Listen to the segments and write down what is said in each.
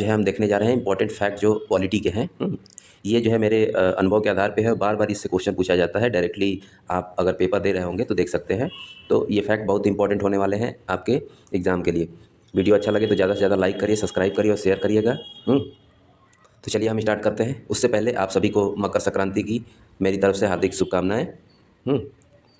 जो है हम देखने जा रहे हैं इंपॉर्टेंट फैक्ट जो पॉलिटी के हैं। ये जो है मेरे अनुभव के आधार पे है, बार बार इससे क्वेश्चन पूछा जाता है डायरेक्टली। आप अगर पेपर दे रहे होंगे तो देख सकते हैं। तो ये फैक्ट बहुत इंपॉर्टेंट होने वाले हैं आपके एग्ज़ाम के लिए। वीडियो अच्छा लगे तो ज़्यादा से ज़्यादा लाइक करिए, सब्सक्राइब करिए और शेयर करिएगा। तो चलिए हम स्टार्ट करते हैं। उससे पहले आप सभी को मकर संक्रांति की मेरी तरफ से हार्दिक शुभकामनाएं।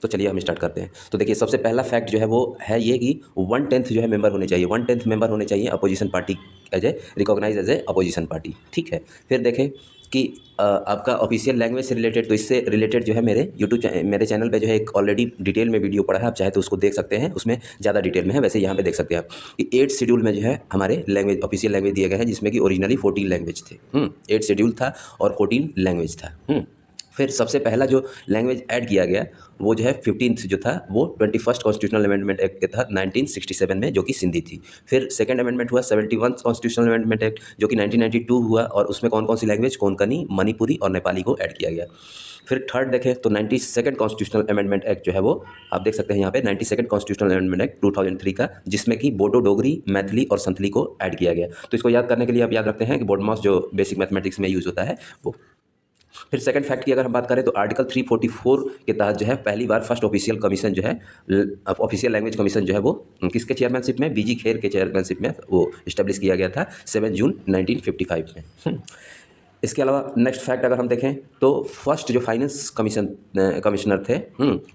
तो चलिए हम स्टार्ट करते हैं। तो देखिए, सबसे पहला फैक्ट जो है वो है ये कि 1/10 जो है मेंबर होने चाहिए, 1/10 मेंबर होने चाहिए opposition party as a recognize as a opposition party. ठीक है। फिर देखें कि आपका ऑफिशियल लैंग्वेज से रिलेटेड, तो इससे रिलेटेड जो है मेरे चैनल पे जो है एक ऑलरेडी डिटेल में वीडियो पड़ा है, आप चाहे तो उसको देख सकते हैं। उसमें ज़्यादा डिटेल में है। वैसे यहाँ पे देख सकते हैं आप कि 8 शेड्यूल में जो है हमारे लैंग्वेज, ऑफिशियल लैंग्वेज दिए गए हैं, जिसमें कि ओरिजिनली 14 लैंग्वेज थे। 8 शेड्यूल था और 14 लैंग्वेज था। फिर सबसे पहला जो लैंग्वेज ऐड किया गया वो जो है 15th जो था वो 21st कॉन्स्टिट्यूशनल अमेंडमेंट एक्ट के तहत 1967 में, जो कि सिंधी थी। फिर सेकंड अमेंडमेंट हुआ 71 कॉन्स्टिट्यूशनल अमेंडमेंट एक्ट, जो कि 1992 हुआ, और उसमें कौन कौन सी लैंग्वेज, कोंकणी, मणिपुरी और नेपाली को ऐड किया गया। फिर थर्ड देखें तो 92nd कॉन्स्टिट्यूशनल अमेंडमेंट एक्ट जो है वो आप देख सकते हैं यहाँ पे, 92nd कॉन्स्टिट्यूशनल अमेंडमेंट एक्ट 2003 का, जिसमें कि बोडो, डोगरी, मैथिली और संथली को ऐड किया गया। तो इसको याद करने के लिए आप याद रखते हैं कि बोडमास जो बेसिक मैथमेटिक्स में यूज़ होता है वो। फिर सेकंड फैक्ट की अगर हम बात करें तो आर्टिकल 344 के तहत जो है पहली बार फर्स्ट ऑफिशियल कमीशन जो है, ऑफिशियल लैंग्वेज कमीशन जो है वो किसके चेयरमैनशिप में, बीजी खेर के चेयरमैनशिप में वो इस्टेब्लिश किया गया था 7 जून 1955 में। इसके अलावा नेक्स्ट फैक्ट अगर हम देखें तो फर्स्ट जो फाइनेंस कमिश्नर थे,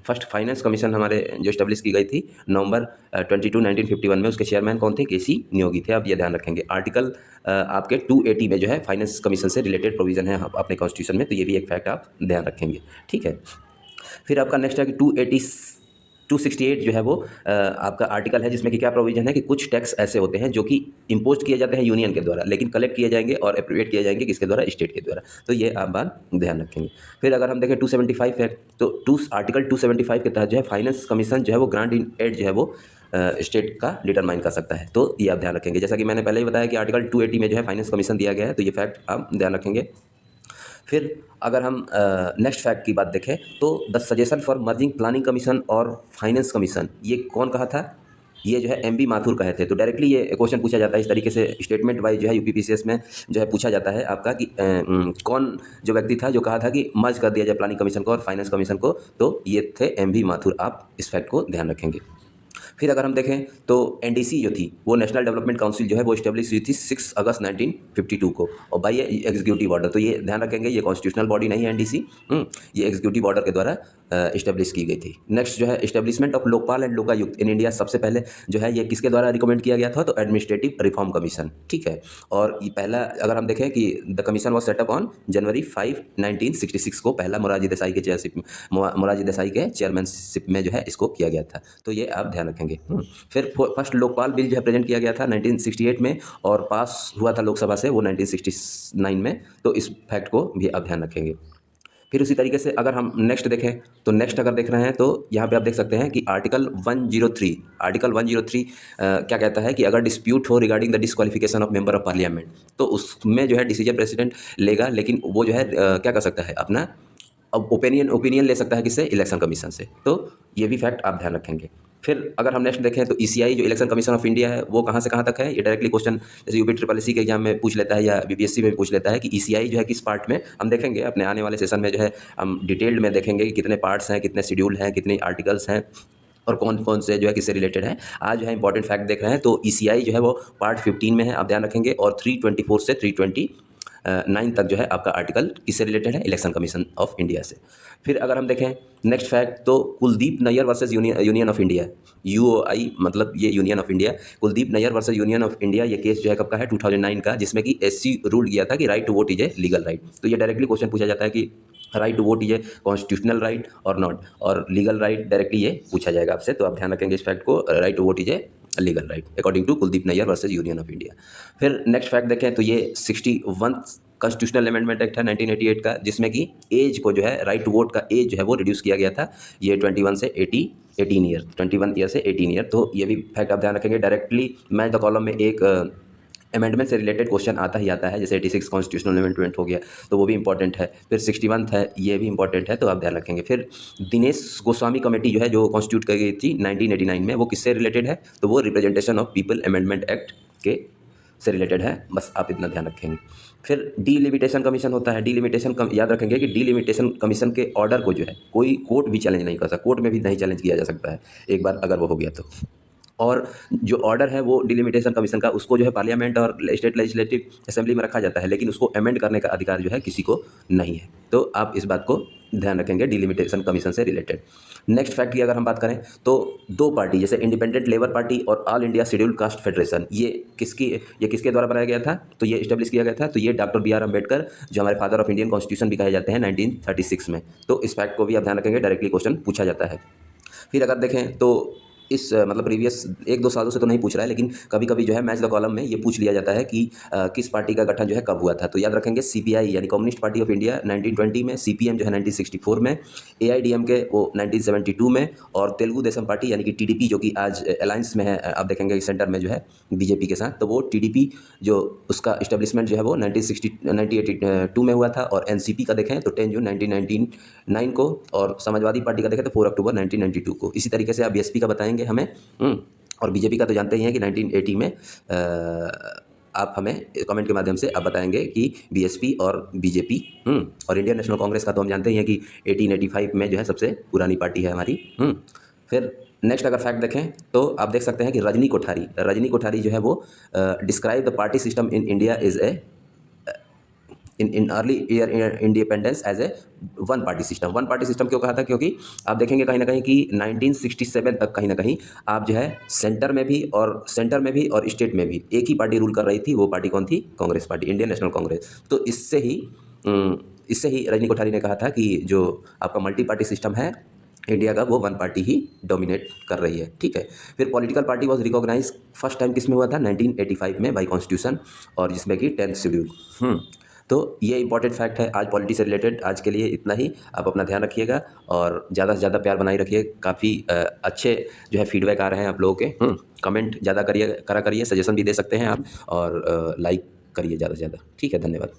फर्स्ट फाइनेंस कमीशन हमारे जो इस्टेब्लिश की गई थी नवंबर 22 1951 में, उसके चेयरमैन कौन थे, केसी नियोगी थे। आप ये ध्यान रखेंगे। आर्टिकल आपके 280 में जो है फाइनेंस कमीशन से रिलेटेड प्रोविजन है अपने कॉन्स्टिट्यूशन में, तो ये भी एक फैक्ट आप ध्यान रखेंगे। ठीक है। फिर आपका नेक्स्ट है कि 268 जो है वो आपका आर्टिकल है, जिसमें कि क्या प्रोविजन है कि कुछ टैक्स ऐसे होते हैं जो कि इम्पोज किए जाते हैं यूनियन के द्वारा, लेकिन कलेक्ट किए जाएंगे और एप्रोप्रिएट किए जाएंगे किसके द्वारा, स्टेट के द्वारा। तो ये आप बात ध्यान रखेंगे। फिर अगर हम देखें 275 है तो आर्टिकल 275 के तहत जो है फाइनेंस कमीशन जो है वो ग्रांट इन एड जो है वो स्टेट का डिटरमाइन कर सकता है। तो ये आप ध्यान रखेंगे। जैसा कि मैंने पहले ही बताया कि आर्टिकल 280 में जो है फाइनेंस कमीशन दिया गया है, तो ये फैक्ट आप ध्यान रखेंगे। फिर अगर हम नेक्स्ट फैक्ट की बात देखें तो the suggestion for merging planning commission और फाइनेंस कमीशन, ये कौन कहा था, ये जो है एमबी माथुर कहे थे। तो डायरेक्टली ये क्वेश्चन पूछा जाता है इस तरीके से, स्टेटमेंट वाइज जो है यूपीपीसीएस में जो है पूछा जाता है आपका कि कौन जो व्यक्ति था जो कहा था कि मर्ज कर दिया जाए प्लानिंग कमीशन को और फाइनेंस कमीशन को, तो ये थे एमबी माथुर। आप इस फैक्ट को ध्यान रखेंगे। फिर अगर हम देखें तो एनडीसी जो थी वो नेशनल डेवलपमेंट काउंसिल जो है वो इस्टेब्लिश हुई थी 6 अगस्त 1952 को, और बाय एग्जीक्यूटिव ऑर्डर। तो ये ध्यान रखेंगे, ये कॉन्स्टिट्यूशनल बॉडी नहीं है एनडीसी, ये एग्जीक्यूटिव ऑर्डर के द्वारा इस्टेब्लिश की गई थी। नेक्स्ट जो है establishment of Lokpal and Lokayukta in India, सबसे पहले जो है ये किसके द्वारा रिकमेंड किया गया था, तो एडमिनिस्ट्रेटिव रिफॉर्म कमीशन। ठीक है। और ये पहला अगर हम देखें कि the commission was setup on January 5 1966 को, पहला मोरारजी देसाई के चेयरमैनशिप में जो है इसको किया गया था। तो ये आप ध्यान रखेंगे। फिर फर्स्ट लोकपाल बिल जो है प्रेजेंट किया गया था 1968 में और पास हुआ था लोकसभा से वो 1969 में। तो इस फैक्ट को भी आप ध्यान रखेंगे। फिर उसी तरीके से अगर हम नेक्स्ट देखें तो नेक्स्ट अगर देख रहे हैं तो यहाँ पे आप देख सकते हैं कि आर्टिकल 103 क्या कहता है कि अगर डिस्प्यूट हो regarding the disqualification of member of parliament, तो उसमें जो है डिसीजन प्रेसिडेंट लेगा, लेकिन वो जो है क्या कर सकता है, अपना अब ओपिनियन ले सकता है किससे, इलेक्शन कमीशन से। तो ये भी फैक्ट आप ध्यान रखेंगे। फिर अगर हम नेक्स्ट देखें तो ईसीआई जो इलेक्शन कमीशन ऑफ इंडिया है वो कहाँ से कहाँ तक है, ये डायरेक्टली क्वेश्चन जैसे यूपी ट्रिपल एससी के एग्जाम में पूछ लेता है या बीपीएससी में भी पूछ लेता है कि ईसीआई जो है किस पार्ट में, हम देखेंगे अपने आने वाले सेशन में जो है हम डिटेल्ड में देखेंगे कि कितने पार्ट्स हैं, कितने शेड्यूल हैं, कितने आर्टिकल्स हैं और कौन कौन से जो है किससे रिलेटेड है। आज जो है इंपॉर्टेंट फैक्ट देख रहे हैं तो ईसीआई जो है वो पार्ट 15 में है, आप ध्यान रखेंगे। और 324 से 329 तक जो है आपका आर्टिकल किससे रिलेटेड है, इलेक्शन कमीशन ऑफ इंडिया से। फिर अगर हम देखें नेक्स्ट फैक्ट तो Kuldip Nayar versus Union of India, UOI मतलब ये Union of India, Kuldip Nayar versus Union of India, ये केस जो है कब का है, 2009 का, जिसमें कि एससी रूल किया था कि right to vote is a legal right. तो ये डायरेक्टली क्वेश्चन पूछा जाता है कि right to vote is a constitutional right और नॉट, और लीगल राइट डायरेक्टली ये पूछा जाएगा आपसे। तो आप ध्यान रखेंगे इस फैक्ट को, right to vote is a legal right according to Kuldip Nayar versus Union of India. फिर नेक्स्ट फैक्ट देखें तो ये 61 कॉन्स्टिट्यूशनल अमेंडमेंट एक्ट है 1988 का, जिसमें कि एज को जो है राइट टू वोट का एज जो है वो रिड्यूस किया गया था, ये 21 से 18 ईयर, 21 ईयर से 18 ईयर। तो ये भी फैक्ट आप ध्यान रखेंगे। डायरेक्टली मैच द कॉलम में एक अमेंडमेंट से रिलेटेड क्वेश्चन आता ही आता है, जैसे 86 कॉन्स्टिट्यूशनल अमेंडमेंट हो गया तो वो भी इंपॉर्टेंट है। फिर 61 है, ये भी इंपॉर्टेंट है, तो आप ध्यान रखेंगे। फिर दिनेश गोस्वामी कमेटी जो है जो कॉन्स्टिट्यूट की गई थी 1989 में, वो किससे रिलेटेड है, तो वो representation of people amendment act के से रिलेटेड है, बस आप इतना ध्यान रखेंगे। फिर डीलिमिटेशन कमीशन होता है। याद रखेंगे कि डीलिमिटेशन कमीशन के ऑर्डर को जो है कोई कोर्ट भी चैलेंज नहीं कर सकता, कोर्ट में भी नहीं चैलेंज किया जा सकता है एक बार अगर वो हो गया तो। और जो ऑर्डर है वो डिलिमिटेशन कमीशन का, उसको जो है पार्लियामेंट और स्टेट लेजिस्लेटिव असेंबली में रखा जाता है, लेकिन उसको अमेंड करने का अधिकार जो है किसी को नहीं है। तो आप इस बात को ध्यान रखेंगे डिलिमिटेशन कमीशन से रिलेटेड। नेक्स्ट फैक्ट की अगर हम बात करें तो दो पार्टी जैसे इंडिपेंडेंट लेबर पार्टी और all India scheduled caste federation, ये किसके द्वारा बनाया गया था, तो ये इस्टेब्लिश किया गया था, तो ये डॉक्टर बी आर अम्बेडकर जो हमारे फादर ऑफ इंडियन कॉन्स्टिट्यूशन भी कहे जाते हैं 1936 में। तो इस फैक्ट को भी आप ध्यान रखेंगे, डायरेक्टली क्वेश्चन पूछा जाता है। फिर अगर देखें तो इस मतलब प्रीवियस 1-2 सालों से तो नहीं पूछ रहा है, लेकिन कभी कभी जो है मैच द कॉलम में ये पूछ लिया जाता है कि किस पार्टी का गठन जो है कब हुआ था। तो याद रखेंगे सीपीआई यानी कम्युनिस्ट पार्टी ऑफ इंडिया 1920 में, सीपीएम जो है 1964 में, एआईडीएमके वो 1972 में, और तेलुगु देशम पार्टी यानी कि टीडीपी जो कि आज अलायंस में है, आप देखेंगे सेंटर में जो है बीजेपी के साथ, तो वो टीडीपी जो उसका इस्टेब्लिशमेंट जो है वो 1982 में हुआ था। और एनसीपी का देखें तो 10 जून 1999 को, और समाजवादी पार्टी का देखें तो 4 अक्टूबर 1992 को। इसी तरीके से आप बीएसपी का बताएंगे हमें। और बीजेपी का तो जानते ही हैं कि 1980 में आप हमें कमेंट के माध्यम से आप बताएंगे कि बीएसपी और बीजेपी। और इंडियन नेशनल कांग्रेस का तो हम जानते ही हैं कि 1885 में जो है सबसे पुरानी पार्टी है हमारी। फिर नेक्स्ट अगर फैक्ट देखें तो आप देख सकते हैं कि रजनी कोठारी जो है वो describe the party system in India is a in early year independence as a one party system क्यों कहा था, क्योंकि आप देखेंगे कहीं ना कहीं कि 1967 तक कहीं ना कहीं आप जो है सेंटर में भी और स्टेट में भी एक ही पार्टी रूल कर रही थी। वो पार्टी कौन थी? Congress party, Indian national Congress. तो इससे ही रजनी कोठारी ने कहा था कि जो आपका मल्टी पार्टी सिस्टम है इंडिया का, वो वन पार्टी ही डोमिनेट कर रही है। ठीक है। फिर political party was recognize first time किस में हुआ था? 1985 में बाई कॉन्स्टिट्यूशन, और जिसमें कि 10th शेड्यूल। तो ये इंपॉर्टेंट फैक्ट है आज पॉलिटी से रिलेटेड। आज के लिए इतना ही। आप अपना ध्यान रखिएगा और ज़्यादा से ज़्यादा प्यार बनाए रखिए। काफ़ी अच्छे जो है फीडबैक आ रहे हैं आप लोगों के। कमेंट ज़्यादा करिए, सजेशन भी दे सकते हैं आप, और लाइक करिए ज़्यादा से ज़्यादा। ठीक है, धन्यवाद।